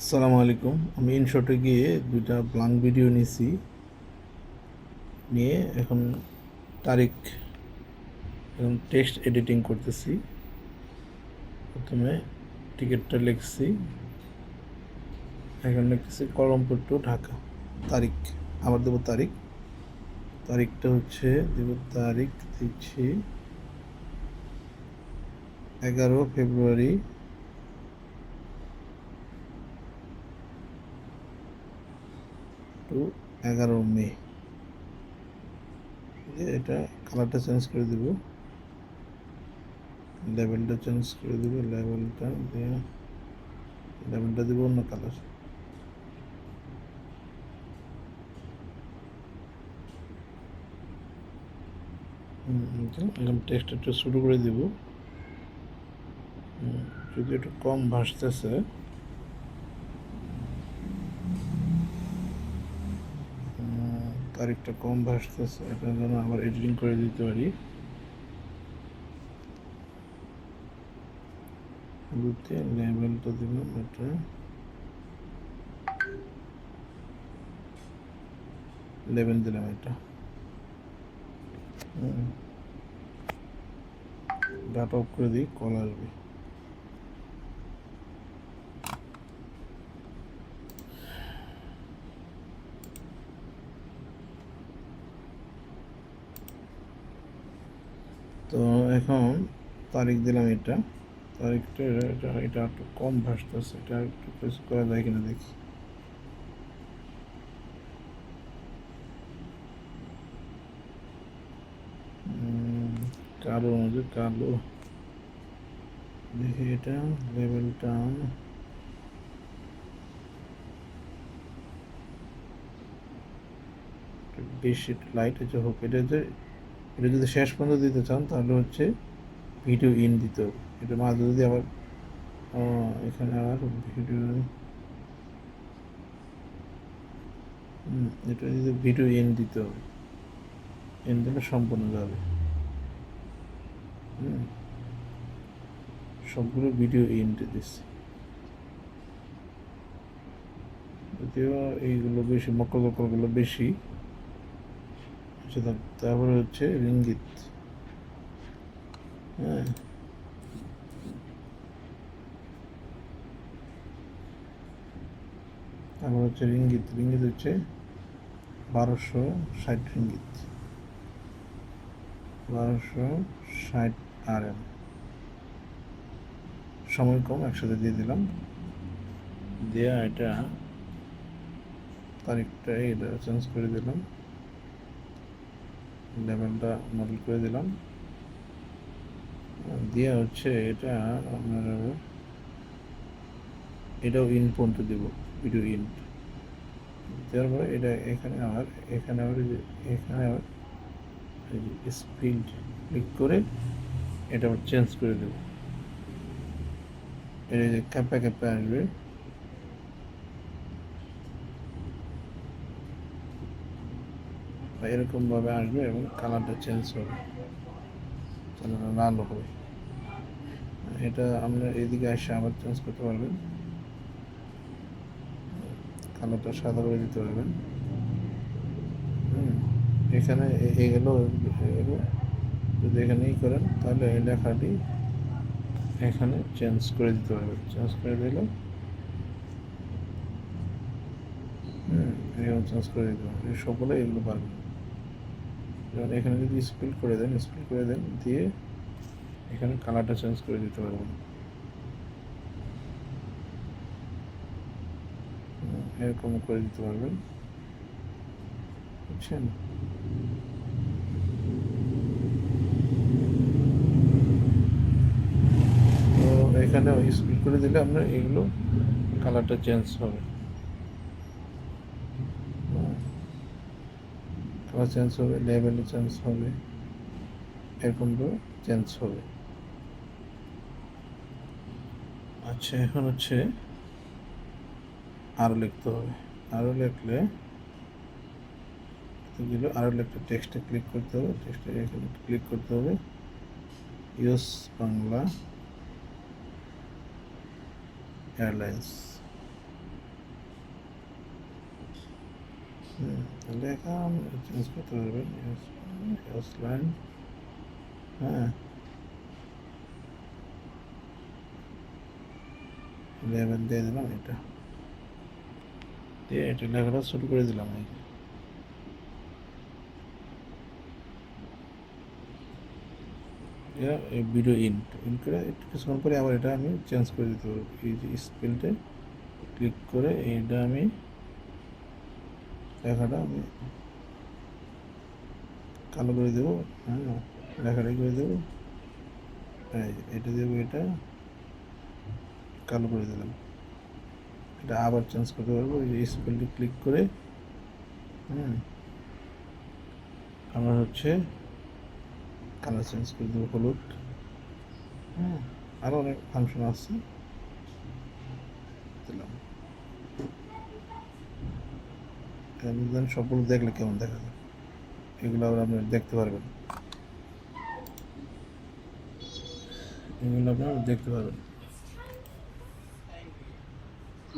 আসসালামু আলাইকুম। আমি ইনশটে গিয়ে দুইটা ব্লাঙ্ক ভিডিও নিয়েছি, নিয়ে এখন তারিখ এখন টেক্সট এডিটিং করতেছি। প্রথমে টিকিটটা লিখছি, এখন লিখতেছি কলমপুর টু ঢাকা। তারিখ আবার দেবো তারিখ, তারিখটা হচ্ছে দেব, তারিখ দিচ্ছি 11 ফেব্রুয়ারি টু 11 মে। এটা কালারটা চেঞ্জ করে দেবো, লেভেলটা চেঞ্জ করে দেবো, লেভেলটা দেবো অন্য কালার। এখন টেক্সট একটু শুরু করে দিব, যদি একটু কম ভাসতেছে। তারিখটা কম ভাসতেছে, এটার জন্য আবার এডিটিং করে দিতে পারি। শুরুতে লেভেলটা দিলাম, এটা 11 দিলাম। এটা ডাটা অফ করে দিই, কল আসবে। তো এখন তারিখ দিলাম, এটা তারিখটা এটা একটু কম ভাসতেছে, এটা একটু কিছু করা যায় কিনা দেখি। কালো অনুযায়ী কালো দেখি, এটা লেভেলটা বেশি লাইট হচ্ছে হোক। এটা যদি শেষ পর্যন্ত দিতে চান তাহলে হচ্ছে ভিডিও ইন দিতে হবে। এটা মাঝে যদি আবার এখানে আবার ভিডিও, এটা যদি ভিডিও ইন দিতে হবে, ইন দিলে সম্পূর্ণ যাবে। সবগুলো ভিডিও ইন্টে দিচ্ছি, যদিও এইগুলো বেশি, মকরগুলো বেশি। তারপরে হচ্ছে রিঙ্গিত, হ্যাঁ, তারপর হচ্ছে রিঙ্গিত হচ্ছে 1260 রিঙ্গিত, 1260 RM। সময় কম, একসাথে দিয়ে দিলাম। দেয়া এটা তারিখটা এটা চেঞ্জ করে দিলাম, লেভেলটা মডেল করে দিলাম, দিয়ে হচ্ছে এটা আপনার এটাও ইন পর্যন্ত দেবো, ভিডিও ইন দেওয়ার পরে এটা এখানে আবার স্পিড ক্লিক করে এটা আবার চেঞ্জ করে দেবো। এটা যে ক্যাপা আসবে, এরকমভাবে আসবে এবং কালারটা চেঞ্জ হবে, কালারটা লাল হবে। এটা আপনার এদিকে এসে আবার চেঞ্জ করতে পারবেন, কালারটা সাদা করে দিতে পারবেন। এখানে এগুলো যদি এখানেই করেন তাহলে এই লেখাটি এখানে চেঞ্জ করে দিতে পারবেন। চেঞ্জ করে দিলে এখানে চেঞ্জ করে দিতে পারবেন, সকলে এগুলো পারবেন। যেমন এখানে যদি স্পিড করে দেন দিয়ে এখানে কালারটা চেঞ্জ করে দিতে পারবেন, এরকম করে দিতে পারবেন, বুঝছেন? তো এখানে স্পিড করে দিলে আপনার এগুলো কালারটা চেঞ্জ হবে, কালার চেঞ্জ হবে, লেভেলও চেঞ্জ হবে, এরকমভাবে চেঞ্জ হবে। আচ্ছা, এখন হচ্ছে আরও লিখতে হবে। আরও লিখলে আরও লিখতে টেক্সটে ক্লিক করতে হবে, টেক্সটে এখানে ক্লিক করতে হবে, ইউএস বাংলা এয়ারলাইন্স। লেখা চেঞ্জ করতে পারবেন, লাইন, হ্যাঁ 11 দিয়ে দিলাম, এটা দিয়ে এটা লেখাটা শুরু করে দিলাম। এই ভিডিও ইন করে একটু কিছুক্ষণ পরে আবার এটা আমি চেঞ্জ করে দিতে পারবো। এই যে স্পেলটে ক্লিক করে এইটা আমি লেখাটা আমি কালো করে দেবো, হ্যাঁ লেখাটা করে দেবো, এটা দেবো, এটা কালো করে দিলাম। এটা আবার চেঞ্জ করতে পারবো, এই স্পেলটি ক্লিক করে আমরা হচ্ছে কালার চেঞ্জ করে দেবো হলুদ। আরও অনেক ফাংশন আছে, দিলাম। সবগুলো দেখলে কেমন দেখা যায়, এগুলো আবার আপনি দেখতে পারবেন, এগুলো আপনারা দেখতে পারবেন।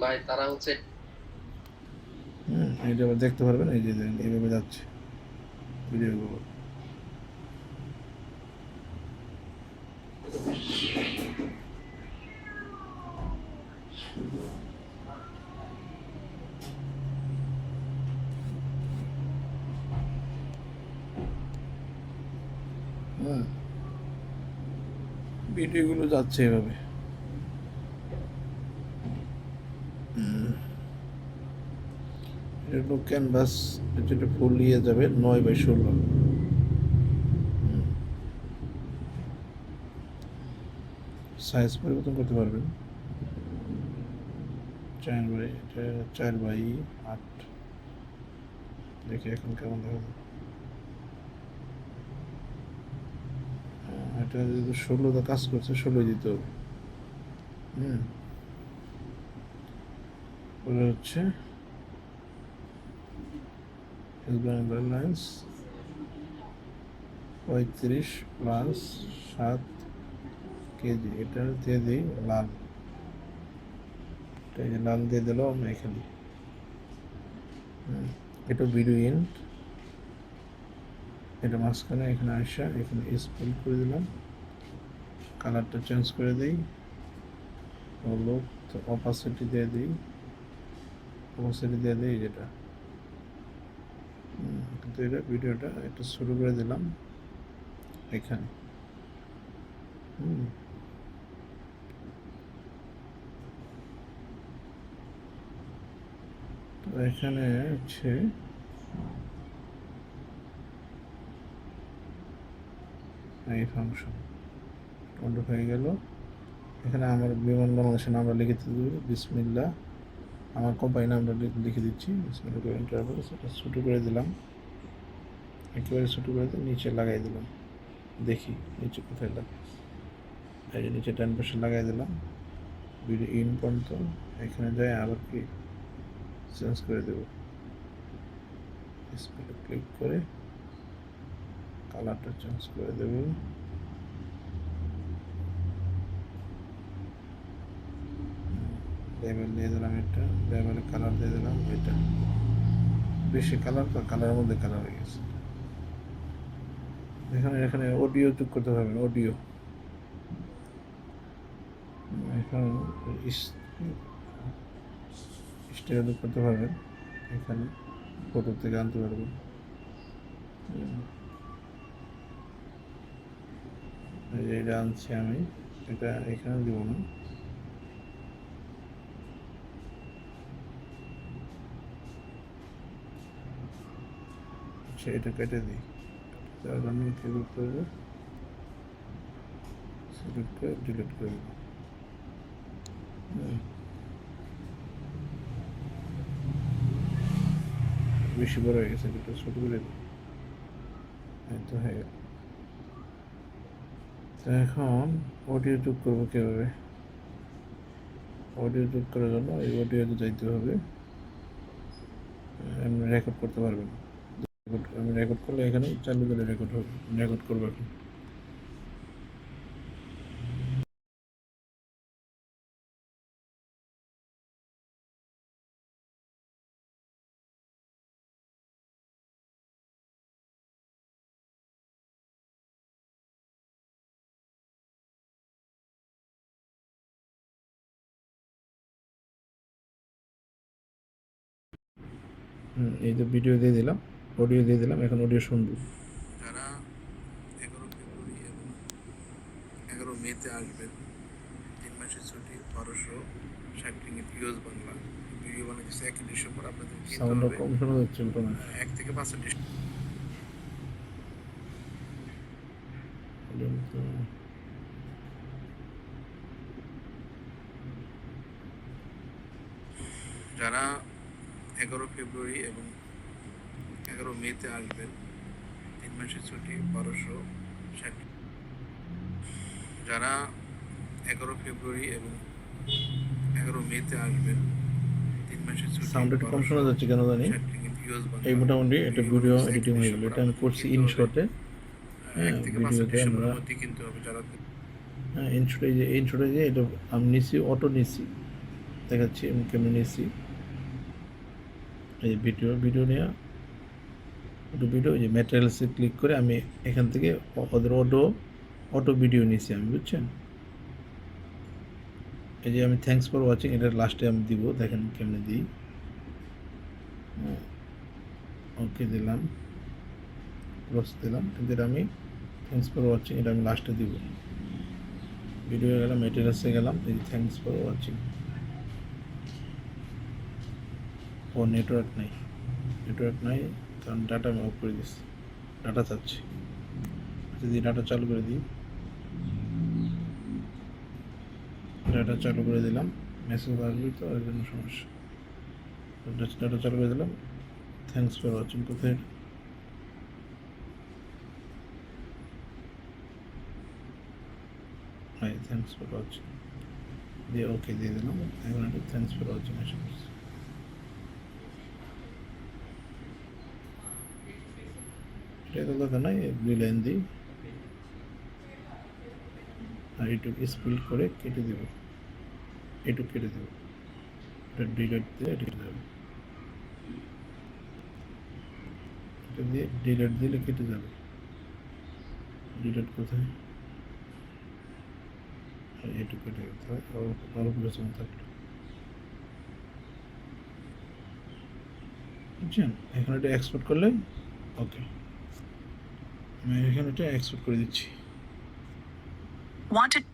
ভাই তারা হচ্ছে এটা আবার দেখতে পারবেন, এই যে এইভাবে যাচ্ছে ভিডিওগুলো। ভিডিওগুলো যাচ্ছে এভাবে। এটা ক্যানভাস, যেটা ফুল ইয়ে যাবে 9/16। সাইজ পরিবর্তন করতে পারবেন, 4/8। দেখি এখন কেমন দেখা যায়। এটা যদি 16 কাজ করছে, 16 দিতে হবে। ওটা হচ্ছে লাইন্স 35+7 কেজি। এটা দিয়ে দিই লাল, এটা যে লাল দিয়ে দিলাম আমরা এখানে। এটা ভিডিও ইন্ট, এটা মাঝখানে এখানে আসা, এখানে স্পেল করে দিলাম, কালারটা চেঞ্জ করে দিই, হলুদ, অপাসিটি দিয়ে দিই, যেটা কিন্তু এটা ভিডিওটা একটু শুরু করে দিলাম এখানে। তো এখানে হচ্ছে এই ফাংশন বন্ধ হয়ে গেল। এখানে আমার বিমান বাংলাদেশের নামটা লিখে দিতে, বিসমিল্লাহ, আমার কোম্পানি নামটা লিখে দিচ্ছি, বিসমিল্লাহ ট্রাভেলস। এটা ছোটো করে দিলাম, একেবারে ছোটো করে দিয়ে নিচে লাগাই দিলাম, দেখি নিচে কোথায় লাগে। এই যে নিচে ডান পাশে লাগাই দিলাম, ভিডিও ইন পর্যন্ত। এখানে যাই আবার কি চেঞ্জ করে দেবো, স্পেলে ক্লিক করে কালারটা চেঞ্জ করে দেবো। লেবেল দিয়ে দিলাম, এটা লেবেলে কালার দিয়ে দিলাম, এটা বেশি কালার, তো কালারের মধ্যে কালার হয়ে গেছে। এখানে অডিও যোগ করতে পারবেন, অডিও এখন স্টিরিও যোগ করতে পারবেন, এখানে ফটো থেকে আনতে পারবেন। এটা আনছি আমি, এটা এখানে দিব না, এটা কেটে দিই। তার জন্য কী করতে হবে, সিলেক্ট করে ডিলিট করে দেবো। বেশি বড় হয়ে গেছে, এটা ছোট করে দিই, তো হয়ে গেল। তো এখন অডিও যোগ করবো কীভাবে, অডিও যোগ করার জন্য এই অডিওতে যাইতে হবে, আপনি রেকর্ড করতে পারবেন। আমি রেকর্ড করলে এখানে চালু করে রেকর্ড হবে, রেকর্ড করবো এখন। এই যে ভিডিও দিয়ে দিলাম, অডিও দিয়ে দিলাম, এখন অডিও শুনবো। যারা 11 ফেব্রুয়ারি এবং 11 মেতে আসবেন, 3 মাসের ছুটি, 1260 রিঙ্গিট ইউএস বাংলা। ভিডিও বানাইতেছে 1 ডিসেম্বর। আপনাদের কিনতে সাউন্ডটা হবে কম শোনা যাচ্ছে মনে হয়। 1 থেকে 5 যারা 11 ফেব্রুয়ারি এবং 11 মেতে আসবেন, 3 মাসের ছুটি, 1260। যারা 11 ফেব্রুয়ারি এবং 11 মেতে আসবেন, 3 মাসের ছুটি, সাউন্ডটা একটু কম শোনা যাচ্ছে কেন জানি। 1260 রিঙ্গিট ইউএস বাংলা। এই মোটামুটি একটা ভিডিও বানাইতেছে 1 এডিটিং হয়ে গেল। ডিসেম্বর। এটা আমি আপনাদের করছি কিনতে ইন হবে শটে। 1 থেকে 5 ভিডিওতে ডিসেম্বরের আমরা মধ্যে কিনতে হবে। যারা ইন শটে যে এটা আমি নিছি, অটো নিছি, দেখাচ্ছি আমি কেমন নিছি। এই ভিডিও নেওয়া ভিডিও যে ম্যাটেরিয়ালসে ক্লিক করে আমি এখান থেকে ওদের অটো ভিডিও নিছি আমি, বুঝছেন। এই যে আমি থ্যাঙ্কস ফর ওয়াচিং, এটা লাস্টে আমি দিব, দেখেন কেমনে দিই। ওকে দিলাম, ক্লোজ দিলাম, কিন্তু এটা আমি থ্যাঙ্কস ফর ওয়াচিং এটা আমি লাস্টে দিব। ভিডিও গেলাম, ম্যাটেরিয়ালসে গেলাম, এই থ্যাঙ্কস ফর ওয়াচিং। ও নেটওয়ার্ক নাই, কারণ ডাটা আমি অফ করে দিচ্ছি, ডাটা চাচ্ছি। যদি ডাটা চালু করে দিই, ডাটা চালু করে দিলাম, মেসেজ আসবে তো এর জন্য সমস্যা। ডাটা চালু করে দিলাম, থ্যাঙ্কস ফর ওয়াচিং। কোথায়? হ্যাঁ, থ্যাঙ্কস ফর ওয়াচিং দিয়ে ওকে দিয়ে দিলাম। এখন একটা থ্যাঙ্কস ফর ওয়াচিং এসে পড়ছে। এটা তো কথা নাই, 2 লাইন দিই আর এটুকু স্পিল করে কেটে দেব, এটুকু কেটে দেব, এটা ডিলিট দিয়ে কেটে যাবে, এটা দিয়ে ডিলিট দিলে কেটে যাবে। ডিলিট কোথায়? এটুকু কেটে দিতে হয়, অল্প পেছন থাকলো, বুঝছেন। এখন এটা এক্সপোর্ট করলে ওকে, আমি এখানে এটা এক্সপোর্ট করে দিচ্ছি। Wanted